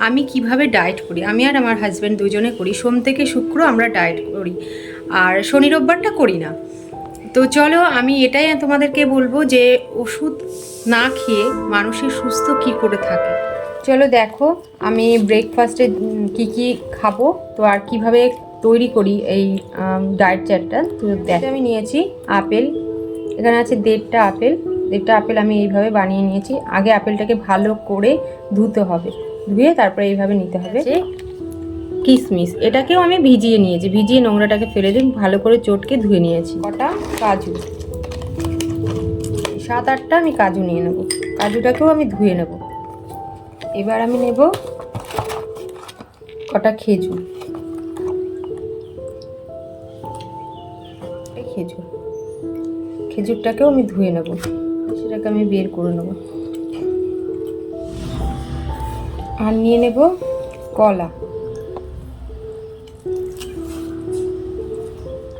আমি কিভাবে ডায়েট করি। আমি আর আমার হাজব্যান্ড দুজনে করি, সোম থেকে শুক্র আমরা ডায়েট করি, আর শনি রোববারটা করি না। তো চলো আমি এটাই তোমাদেরকে বলবো যে ওষুধ না খেয়ে মানুষের সুস্থ কি করে থাকে। চলো দেখো আমি ব্রেকফাস্টে কি কি খাবো তো আর কিভাবে তৈরি করি এই ডায়েট চার্টটা। তো আমি নিয়েছি আপেল, এখানে আছে 1.5টা আপেল। 1.5টা আপেল আমি এইভাবে বানিয়ে নিয়েছি। আগে আপেলটাকে ভালো করে ধুতে হবে, ধুয়ে তারপরে এইভাবে নিতে হবে। কিশমিশ, এটাকেও আমি ভিজিয়ে নিয়েছি, ভিজিয়ে নোংরাটাকে ফেলে দিয়ে ভালো করে চটকে ধুয়ে নিয়েছি। কটা কাজু, 7-8টা আমি কাজু নিয়ে নেব, কাজুটাকেও আমি ধুয়ে নেব। এবার আমি নেব কটা খেজুর, খেজুর, খেজুরটাকেও আমি ধুয়ে নেব, সেটাকে আমি বের করে নেব। আর নিয়ে নেব কলা,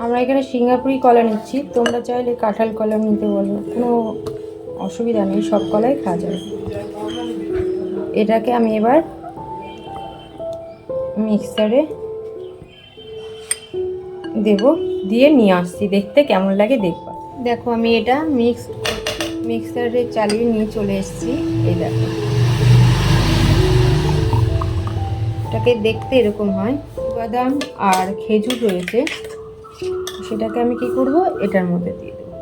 আমরা এখানে সিঙ্গাপুরি কলা নিচ্ছি, তোমরা চাইলে কাঁঠাল কলা নিতে বলো, কোনো অসুবিধা নেই, সব কলাই খাওয়া যাবে। এটাকে আমি এবার মিক্সারে দেব, দিয়ে নিয়ে আসছি, দেখতে কেমন লাগে দেখবা। দেখো আমি এটা মিক্সারে চালিয়ে নিয়ে চলে এসেছি। এই দেখো এটাকে দেখতে এরকম হয়। বাদাম আর খেজুর রয়েছে, সেটাকে আমি কি করব, এটার মধ্যে দিয়ে দেবো।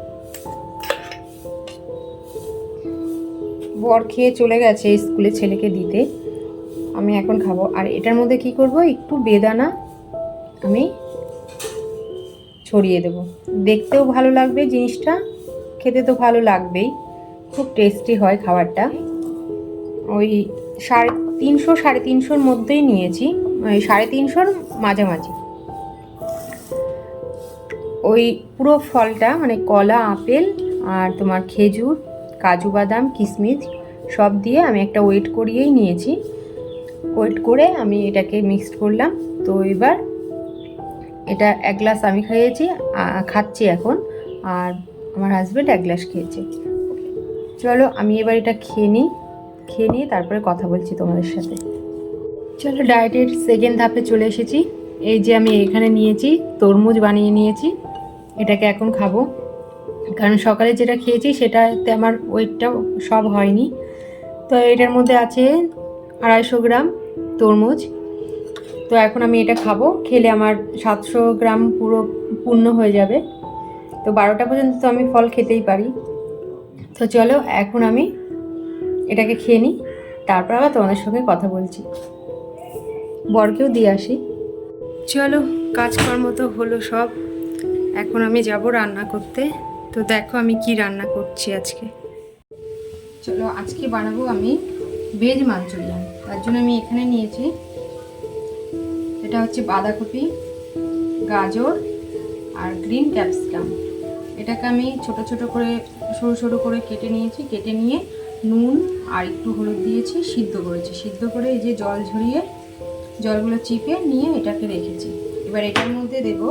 বর খেয়ে চলে গেছে স্কুলে ছেলেকে দিতে, আমি এখন খাবো। আর এটার মধ্যে কি করব, একটু বেদানা আমি ছড়িয়ে দেব, দেখতেও ভালো লাগবে জিনিসটা, খেতে তো ভালো লাগবেই, খুব টেস্টি হয় খাবারটা। ওই 350-350-র মধ্যেই নিয়েছি, ওই 350-র মাঝামাঝি। ওই পুরো ফলটা মানে কলা, আপেল আর তোমার খেজুর, কাজু বাদাম, কিশমিশ সব দিয়ে আমি একটা ওয়েট করিয়েই নিয়েছি। ওয়েট করে আমি এটাকে মিক্সড করলাম। তো এবার এটা 1 গ্লাস আমি খাচ্ছি এখন, আর আমার হাজব্যান্ড 1 গ্লাস খেয়েছে। চলো আমি এবার এটা খেয়ে নিয়ে তারপরে কথা বলছি তোমাদের সাথে। চলো ডায়েটের সেকেন্ড ধাপে চলে এসেছি। এই যে আমি এখানে নিয়েছি তরমুজ বানিয়ে নিয়েছি, এটাকে এখন খাবো, কারণ সকালে যেটা খেয়েছি সেটাতে আমার ওয়েটটা সব হয়নি। তো এটার মধ্যে আছে 250 গ্রাম তরমুজ। তো এখন আমি এটা খাবো, খেলে আমার 700 গ্রাম পুরো পূর্ণ হয়ে যাবে। তো 12টা পর্যন্ত তো আমি ফল খেতেই পারি। তো চলো এখন আমি এটাকে খেয়ে নিই, তারপর আবার তোমাদের সঙ্গে কথা বলছি, বরকেও দিয়ে আসি। চলো কাজকর্ম তো হলো সব, এখন আমি যাব রান্না করতে। তো দেখো আমি কি রান্না করছি আজকে। চলো আজকে বানাবো আমি ভেজ মাঞ্চুরিয়ান। তার জন্য আমি এখানে নিয়েছি, এটা হচ্ছে বাঁধাকপি, গাজর আর গ্রিন ক্যাপসিকাম। এটাকে আমি ছোট ছোট করে সরু সরু করে কেটে নিয়েছি, কেটে নিয়ে নুন আর একটু হলুদ দিয়েছি, সিদ্ধ করেছি, সিদ্ধ করে এই যে জল ঝরিয়ে জলগুলো চিপে নিয়ে এটাকে রেখেছি। এবার এটার মধ্যে দেব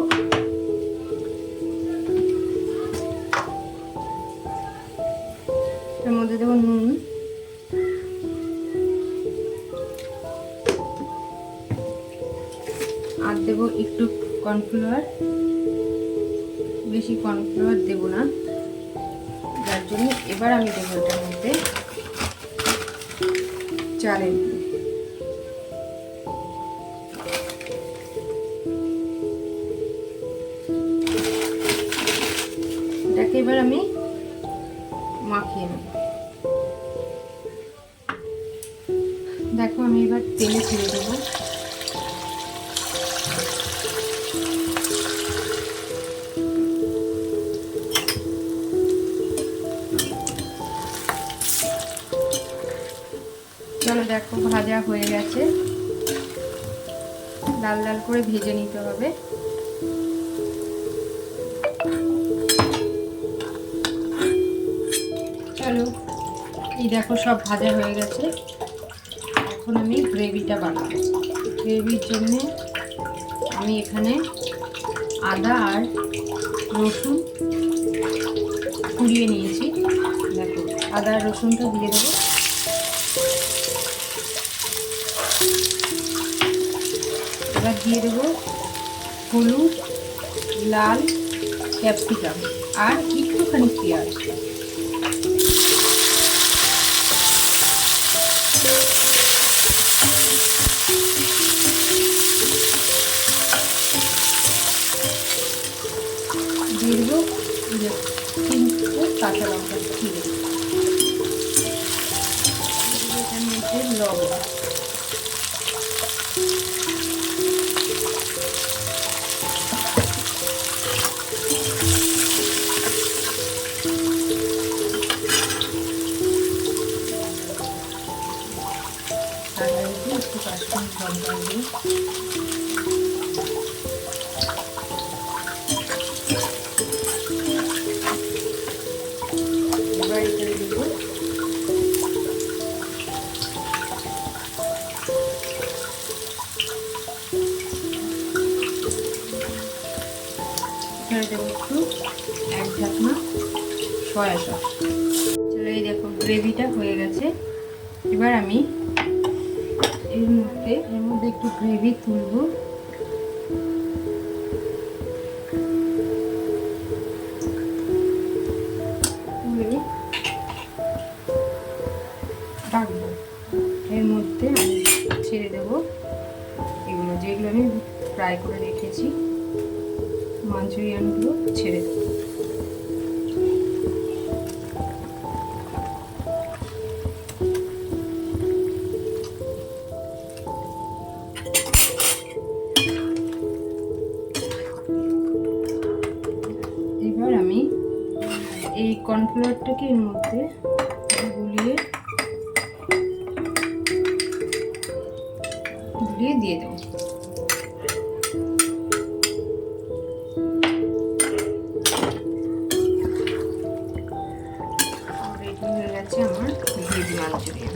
নুন, আর দেব একটু কর্নফ্লাওয়ার, বেশি কর্নফ্লাওয়ার দেব না, যার জন্য এবার আমি দেবো এটার মধ্যে চালের গুঁড়ো। এটাকে এবার আমি মাখিয়ে নেব। দেখো আমি এবার তেলে ছেড়ে দেবো। চলো দেখো ভাজা হয়ে গেছে, লাল লাল করে ভেজে নিতে হবে। চলো এই দেখো সব ভাজা হয়ে গেছে, এখন আমি গ্রেভিটা বানাবো। গ্রেভির জন্যে আমি এখানে আদা আর রসুন কুড়িয়ে নিয়েছি। দেখো আদা আর রসুনটা দিয়ে দেবো। এবার দিয়ে দেবো হলুদ, লাল ক্যাপসিকাম আর একটুখানি পেঁয়াজ। দিয়ে দেবো 3 কাঁচা লঙ্কা চিড়ে। এটার মধ্যে লবণ, একটু কাশ্মীর লঙ্কা দিয়ে এবার এখানে দেবো একটু 1 ঢাকনা সয়া সস। চলো এই দেখো গ্রেভিটা হয়ে গেছে। এবার আমি এর মধ্যে একটু গ্রেভি তুলবো। তুলে রাখবো। এর মধ্যে আমি ছেড়ে দেবো এগুলো, যেগুলো আমি ফ্রাই করে রেখেছি মাঞ্চুরিয়ানগুলো ছেড়ে দেবো। এবার আমি এই কর্নফ্লাওয়ারটাকে এর মধ্যে গুলিয়ে দিয়ে দেবো। রেডি হয়ে গেছে আমার ভেজ মাঞ্চুরিয়ান।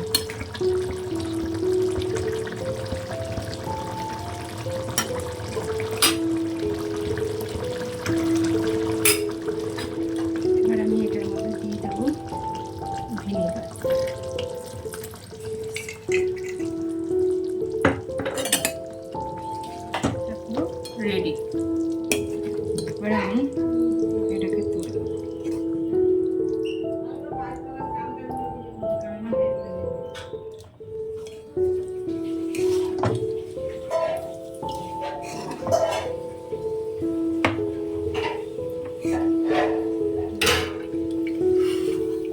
এবার আমি এটার মধ্যে দিয়ে দেবো ভিনেগার। রেডি। এবার আমি এটাকে তুলে দেবো।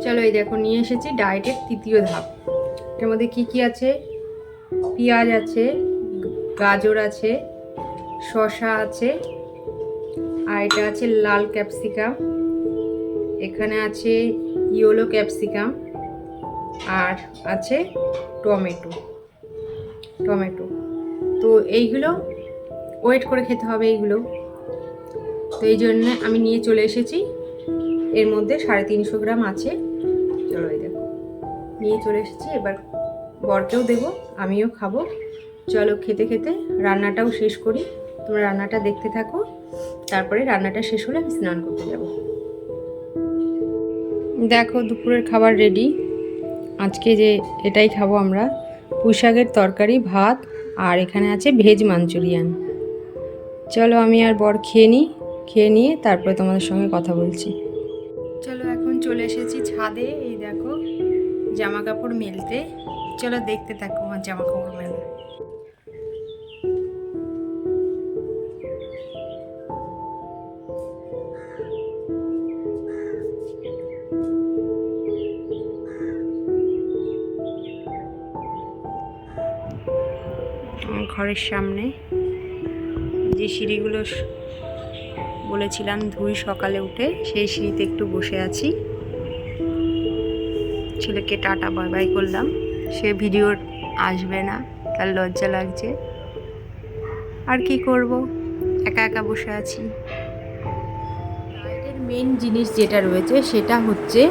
চলো এই দেখো নিয়ে এসেছি ডায়েটের 3য় ধাপ। এটার মধ্যে কি কি আছে? পেঁয়াজ আছে, গাজর আছে, শসা আছে, আর এটা আছে লাল ক্যাপসিকাম, এখানে আছে ইয়েলো ক্যাপসিকাম, আর আছে টমেটো। তো এইগুলো ওয়েট করে খেতে হবে এইগুলো। তো এই জন্য আমি নিয়ে চলে এসেছি। এর মধ্যে 350 গ্রাম আছে। চলো এই দেখো নিয়ে চলে এসেছি। এবার বরকেও দেবো, আমিও খাবো। চলো খেতে খেতে রান্নাটাও শেষ করি। তোমরা রান্নাটা দেখতে থাকো, তারপরে রান্নাটা শেষ হলে আমি স্নান করতে যাব। দেখো দুপুরের খাবার রেডি। আজকে যে এটাই খাবো আমরা, পুঁই শাকের তরকারি, ভাত, আর এখানে আছে ভেজ মাঞ্চুরিয়ান। চলো আমি আর বর খেয়ে নিয়ে তারপরে তোমাদের সঙ্গে কথা বলছি। চলো এখন চলে এসেছি ছাদে। এই দেখো জামা কাপড় মেলতে। চলো দেখতে থাকো আমার জামা কাপড় মেলা। ঘরের সামনে যে সিঁড়িগুলো বলেছিলাম ধুই সকালে উঠে, সেই সিঁড়িতে একটু বসে আছি। ছেলেকে টাটা বাই বাই করলাম। সে ভিডিও আসবে না, তার লজ্জা লাগছে। আর কি করব, একা একা বসে আছি। ডায়েটের মেন জিনিস যেটা রয়েছে সেটা হচ্ছে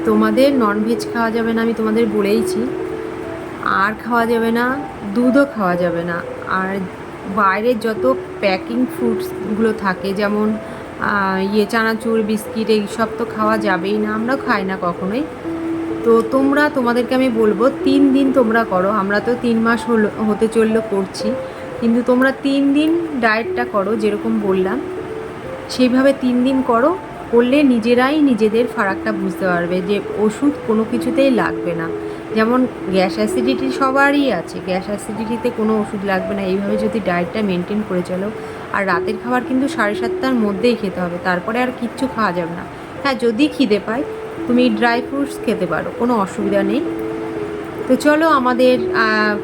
তোমাদের ননভেজ খাওয়া যাবে না, আমি তোমাদের বলেইছি। আর খাওয়া যাবে না, দুধও খাওয়া যাবে না। আর বাইরের যত প্যাকিং ফুডসগুলো থাকে, যেমন চানাচুর, বিস্কিট, এই সব তো খাওয়া যাবেই না, আমরা খাই না কখনোই। তো তোমাদেরকে আমি বলবো 3 দিন তোমরা করো। আমরা তো 3 মাস হতে চললো করছি, কিন্তু তোমরা 3 দিন ডায়েটটা করো, যেরকম বললাম সেইভাবে 3 দিন করো, করলে নিজেরাই নিজেদের ফারাকটা বুঝতে পারবে যে ওষুধ কোনো কিছুতেই লাগবে না। যেমন গ্যাস অ্যাসিডিটি সবারই আছে, গ্যাস অ্যাসিডিটিতে কোনো ওষুধ লাগবে না। এইভাবে যদি ডায়েটটা মেনটেন করে চলো, আর রাতের খাবার কিন্তু 7:30টার মধ্যেই খেতে হবে, তারপরে আর কিচ্ছু খাওয়া যাবে না। হ্যাঁ, যদি খিদে পায় তুমি ড্রাই ফ্রুটস খেতে পারো, কোনো অসুবিধা নেই। তো চলো, আমাদের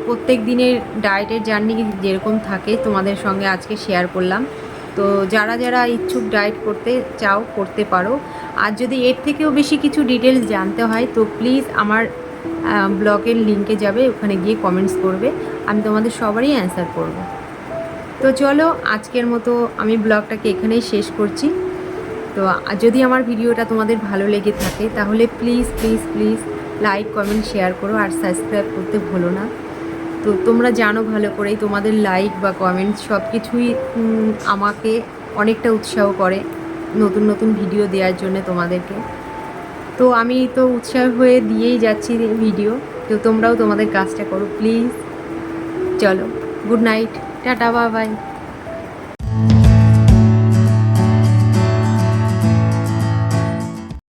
প্রত্যেক দিনের ডায়েটের জার্নি যেরকম থাকে তোমাদের সঙ্গে আজকে শেয়ার করলাম। তো যারা যারা ইচ্ছুক ডায়েট করতে চাও করতে পারো। আর যদি এর থেকেও বেশি কিছু ডিটেলস জানতে হয় তো প্লিজ আমার ব্লগের লিঙ্কে যাবে, ওখানে গিয়ে কমেন্টস করবে, আমি তোমাদের সবারই অ্যান্সার করব। তো চলো, আজকের মতো আমি ব্লগটাকে এখানেই শেষ করছি। তো যদি আমার ভিডিওটা তোমাদের ভালো লেগে থাকে তাহলে please please please like, comment, share করো, আর সাবস্ক্রাইব করতে ভুলো না। তো তোমরা জানো ভালো করেই, তোমাদের লাইক বা কমেন্ট সব কিছুই আমাকে অনেকটা উৎসাহ করে নতুন নতুন ভিডিও দেওয়ার জন্য তোমাদেরকে। তো আমি তো উৎসাহ হয়ে দিয়েই যাচ্ছি ভিডিও, তো তোমরাও তোমাদের কাজটা করো প্লিজ। চলো, good night, tata, bye bye.